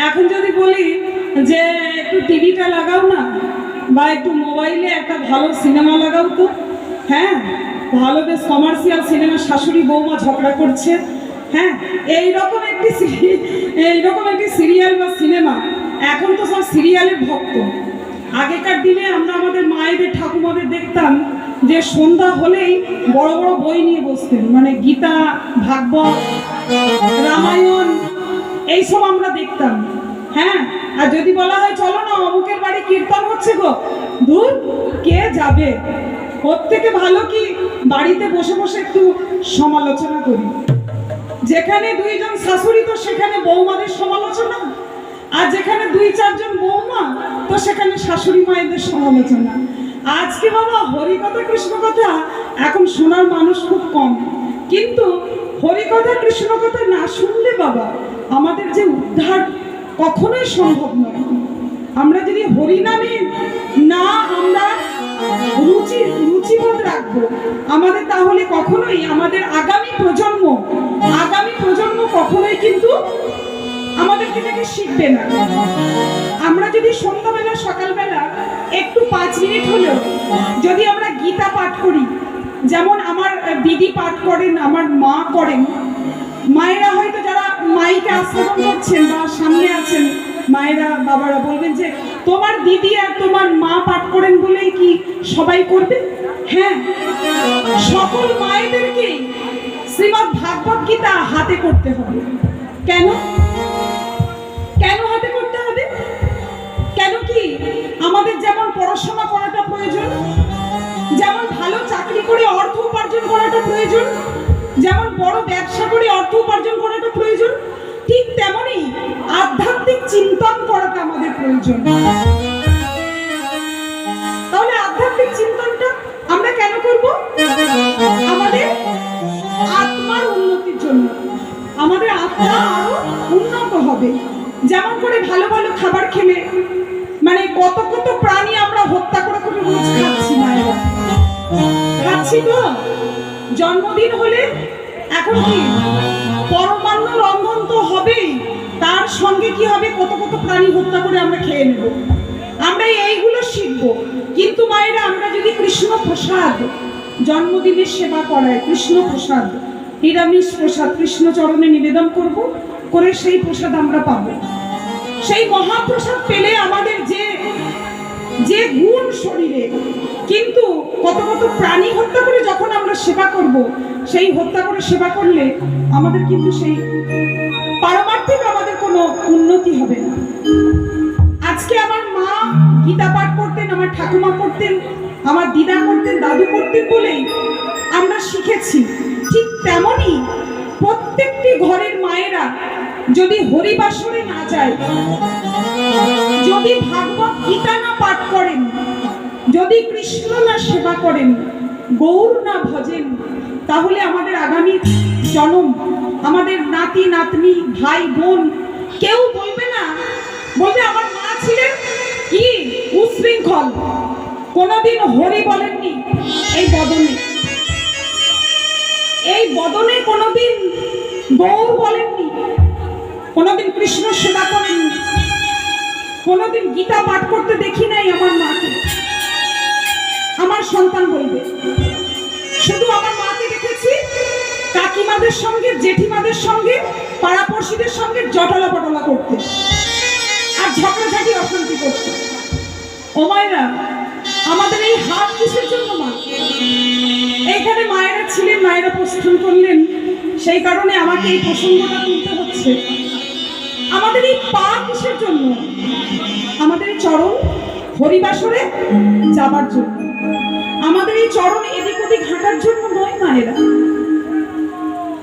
এখন যদি বলি যে একটু টিভিটা লাগাও না বা একটু মোবাইলে একটা ভালো সিনেমা লাগাও তো, হ্যাঁ ভালো বেশ কমার্শিয়াল সিনেমা, শাশুড়ি বৌমা ঝগড়া করছে, হ্যাঁ এইরকম একটি সিরিয়াল বা সিনেমা। এখন তো সব সিরিয়ালের ভক্ত। আগেকার দিনে আমরা আমাদের মায়েদের ঠাকুমাদের দেখতাম যে সন্ধ্যা হলেই বড় বড় বই নিয়ে বসতেন, মানে গীতা, ভাগবত, রামায়ণ এইসব আমরা দেখতাম। হ্যাঁ, আর যদি বলা হয় চলো না অমুকের বাড়ি কীর্তন হচ্ছে গো, দূর কে যাবে, ওর থেকে ভালো কি বাড়িতে বসে বসে একটু সমালোচনা করি। যেখানে দুইজন শাশুড়ি তো সেখানে বৌমাদের সমালোচনা, আর যেখানে দুই চারজন বৌমা তো সেখানে শাশুড়ি মায়েদের সমালোচনা। আজকে বাবা হরিকথা কৃষ্ণ কথা এখন শোনার মানুষ খুব কম, কিন্তু হরিকথা কৃষ্ণ কথা না শুনলে বাবা আমাদের যে উদ্ধার কখনোই সম্ভব নয়। আমরা যদি হরিনামে না আমরা রুচিবোধ রাখবো আমাদের, তাহলে কখনোই আমাদের আগামী প্রজন্ম কখনোই কিন্তু আমাদেরকে দেখে শিখবে না। আমরা যদি সন্ধ্যাবেলা সকালবেলা একটু 5 মিনিট হলেও যদি আমরা গীতা পাঠ করি, যেমন আমার দিদি পাঠ করেন, আমার মা করেন, মায়েরা হয়তো যারা মাইকে আস্বাদন করছেন বা সামনে আছেন মায়েরা বাবারা বলবেন যে তোমার দিদি আর তোমার মা পাঠ করেন বলেই কি সবাই করবে? হ্যাঁ, সকল মায়েদেরকে শ্রীমদ্ ভাগবত গীতা হাতে করতে হবে। কেন হাতে করতে হবে? কেন কি আমাদের যেমন পড়াশোনা করাটা প্রয়োজন, যেমন ভালো চাকরি করে অর্থ উপার্জন করাটা প্রয়োজন, যেমন বড় ব্যবসা করে অর্থ উপার্জন করাটা প্রয়োজন, ঠিক তেমনই আধ্যাত্মিক প্রয়োজন। তাহলে আধ্যাত্মিক চিন্তনটা আমরা কেন করব? আমাদের আত্মার উন্নতির জন্য, আমাদের আত্মা আরো উন্নত হবে। যেমন করে ভালো ভালো খাবার খেলে, মানে কত কত প্রাণী আমরা হত্যা করে করে রোজ খাচ্ছি, মায়েরা খাচ্ছি তো। জন্মদিন হলে এখন কি পরমান্ন রন্ধন তো হবেই, তার সঙ্গে কি হবে, কত কত প্রাণী হত্যা করে আমরা খেয়ে নেব। আমরা এইগুলো শিখবো। কিন্তু মায়েরা, আমরা যদি কৃষ্ণ প্রসাদ জন্মদিনের সেবা করায়, কৃষ্ণ প্রসাদ নিরামিষ প্রসাদ কৃষ্ণ চরণে নিবেদন করব, করে সেই প্রসাদ আমরা পাবো। সেই মহাপ্রসাদ পেলে আমাদের যে গুণ শরীরে, কিন্তু কত কত প্রাণী হত্যা করে যখন আমরা সেবা করব, সেই হত্যা করে সেবা করলে আমাদের কিন্তু সেই পারমার্থিক আমাদের কোনো উন্নতি হবে না। আজকে আমার মা গীতা পাঠ করতেন, আমার ঠাকুমা করতেন, আমার দিদা করতেন, দাদু করতেন বলেই আমরা শিখেছি। ঠিক তেমনই প্রত্যেকটি ঘরের মায়েরা যদি হরিবাসরে না যায়, যদি ভাগবত গীতা না পাঠ করেন, যদি কৃষ্ণ না সেবা করেন, গৌর না ভজেন, তাহলে আমাদের আগামী জন্ম, আমাদের নাতি নাতনি ভাই বোন কেউ বলবে না, বলবে আমার মা ছিলেন কি উশৃঙ্খল, কোনোদিন হরি বলেননি এই বদনে, এই বদনে কোনোদিন গৌর বলেননি, কোনোদিন কৃষ্ণ সেবা করেননি, কোনোদিন গীতা পাঠ করতে দেখি নাই আমার মাকে। আমার সন্তান বলবে, শুধু আমার মাকে দেখেছি কাকিমাদের সঙ্গে, জেঠিমাদের সঙ্গে, পাড়াপড়শিদের সঙ্গে জটলা পটলা করতে আর ঝগড়াঝাটি অশান্তি করতে। ও মায়েরা, আমাদের এই হাত কিসের জন্য? মা এইখানে মায়েরা ছিলেন, মায়েরা প্রস্থান করলেন, সেই কারণে আমাকে এই প্রসঙ্গটা তুলতে হচ্ছে। আমাদের এই পা কিসের জন্য? আমাদের এই চরণ হরিবাসরে যাবার জন্য, আমাদের এই চরণ এদিক ওদিক হাঁটার জন্য নয় মায়েরা।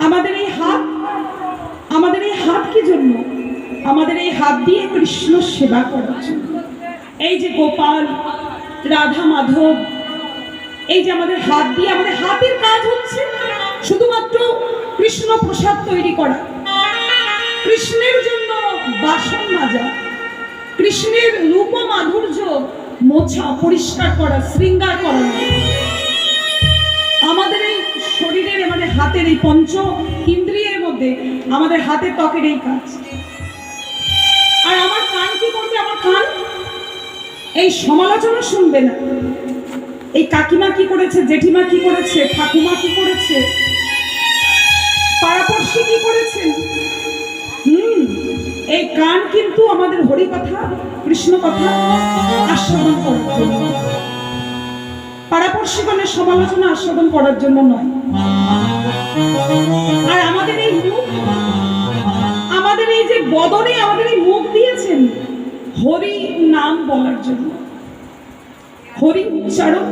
আমাদের এই হাত, আমাদের এই হাত কি জন্য? আমাদের এই হাত দিয়ে কৃষ্ণ সেবা করার জন্য। এই যে গোপাল, রাধা, মাধব, এই যে আমাদের হাত দিয়ে, আমাদের হাতের কাজ হচ্ছে শুধুমাত্র কৃষ্ণ প্রসাদ তৈরি করা, কৃষ্ণের জন্য বাসন মাজা, কৃষ্ণের রূপ মাধুর্য মোছা, পরিষ্কার করা, শৃঙ্গার করা। আমাদের এই শরীরের, আমাদের হাতের এই পঞ্চ ইন্দ্রিয়ের মধ্যে আমাদের হাতের ত্বকের এই কাজ। আর আমার কান কি করবে? আমার কান এই সমালোচনা শুনবে না। এই কাকিমা কি করেছে, জেঠিমা কি করেছে, ঠাকুমা কি করেছে, পাড়াপড়শি কি করেছেন, এই কান কিন্তু আমাদের হরি কথা, কৃষ্ণ কথা আস্বাদন করার জন্য, পাড়াপড়শিগণের সমালোচনা আস্বাদন করার জন্য নয়। আর আমাদের এই মুখ, আমাদের এই যে বদনে আমাদের এই মুখ দিয়েছেন হরি নাম বলার জন্য, হরি উচ্চারণ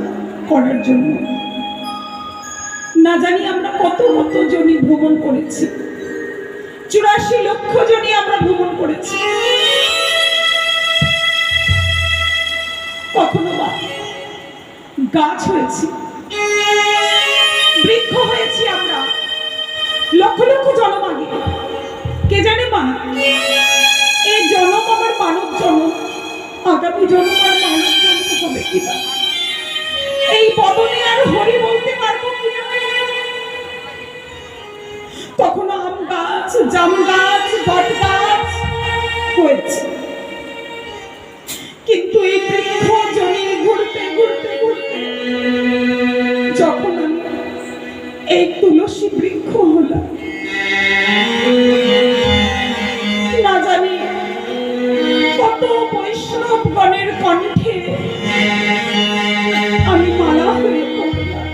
করার জন্য। না জানি আমরা কত কত জনই ভ্রমণ করেছি, 84 লক্ষ জনই আমরা ভ্রমণ করেছি। কখনো বা গাছ হয়েছি, বৃক্ষ হয়েছি আমরা লক্ষ লক্ষ জন্ম আগে। কে জানে মা, এই জন্ম আমার মানব জন্ম, আগামী জন্ম আর মানব জন্ম হবে কিনা, এই বদনে আর হরি বলতে পারবো কিনা। কখনো আম গাছ, জাম গাছ, বট গাছ হয়েছে, কিন্তু এই বৃক্ষ জমিয়ে ঘুরতে ঘুরতে ঘুরতে যখন আমি এই তুলসী বৃক্ষ হলাম, না জানি কত বৈষ্ণবগণের কণ্ঠে আমি মালা হয়ে পড়লাম।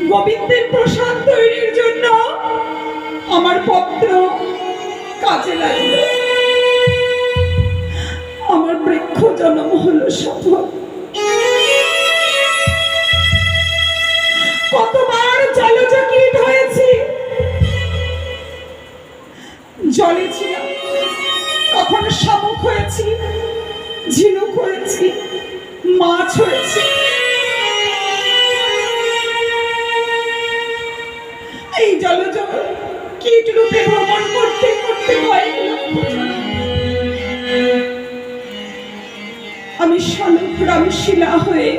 গোবিন্দের প্রসাদ তৈরির জন্য আমার পত্র কাজে লাগলো, আমার বৃক্ষ জন্ম হলো সফল। কতবার জলচকিত হয়েছি, জলে ছিলাম, কখনো শামুক হয়েছি, ঝিনুক হয়েছি, মাছ হয়েছে। এই জলজ কীট রূপে ভ্রমণ করতে করতে কয়েক লক্ষ আমি শালুক রামশিলা হয়ে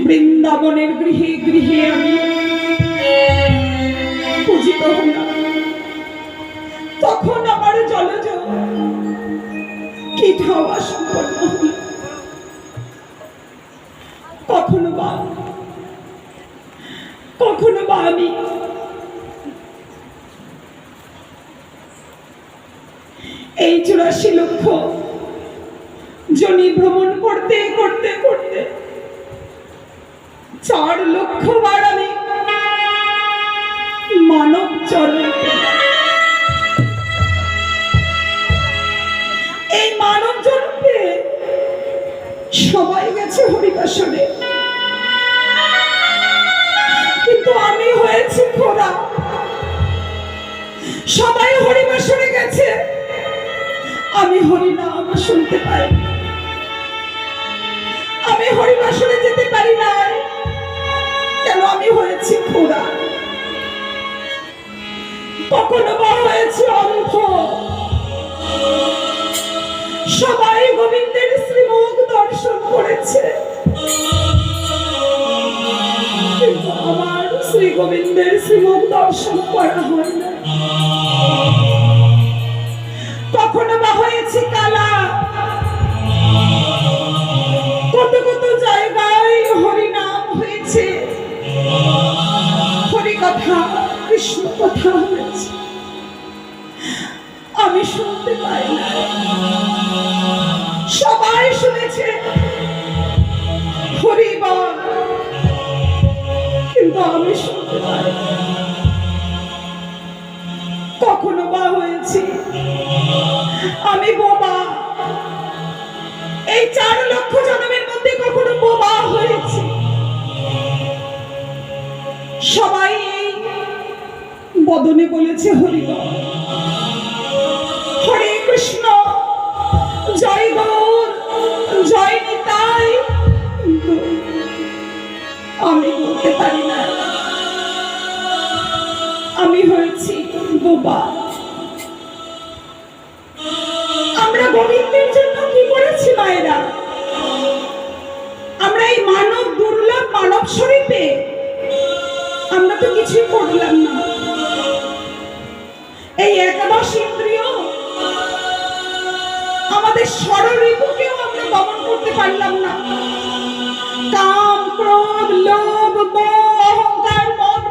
বৃন্দাবনের গৃহে গৃহে আমি পূজিত হলাম। তখন আমার জলজ কীট হওয়া সম্পন্ন হল। কখনো বা আমি এই 84 লক্ষ জনি ভ্রমণ করতে করতে করতে 4 লক্ষ বার আমি মানব চরণ পেলাম। এই মানব জন্মে সবাই গেছে হরিবাসরে, কিন্তু আমি হয়েছি খোড়া। সবাই হরিবাসরে গেছে, আমি হরিনাম শুনতে পাই। আমি হরিবাসরে যেতে পারি না, কেন? আমি হয়েছি খোড়া। কখনো বা হয়েছে অন্ধ। সবাই গোবিন্দের শ্রীমুখ দর্শন করেছে, কিন্তু আমার শ্রী গোবিন্দের শ্রীমুখ দর্শন করা হয় না। কখনো বা হয়েছে কালা। কত কত জায়গায় হরিনাম হয়েছে, হরি কথা, কৃষ্ণ কথা হয়েছে, আমি শুনতে পাই না। সবাই শুনেছে হরিবল, কিন্তু আমি শুনতে পাই না। কখনো বা হয়েছি আমি বোবা। এই 4 লক্ষ জন্মের মধ্যে কখনো বোবা হয়েছে। সবাই বদনে বলেছে হরিবল, হরে কৃষ্ণ, জয় গৌর, জয় নিতাই, কিন্তু আমি বলতে পারি না। আমি হয়েছি বোবা। আমরা গোবিন্দের জন্য কি করেছি মায়েরা? আমরা এই মানব দুর্লভ মানব শরীরে আমরা তো কিছুই করলাম না। এই 11 ইন্দ্রিয়, আমাদের ষড়রিপুকেও আমরা দমন করতে পারলাম না। কাম, ক্রোধ, লোভ, মোহ,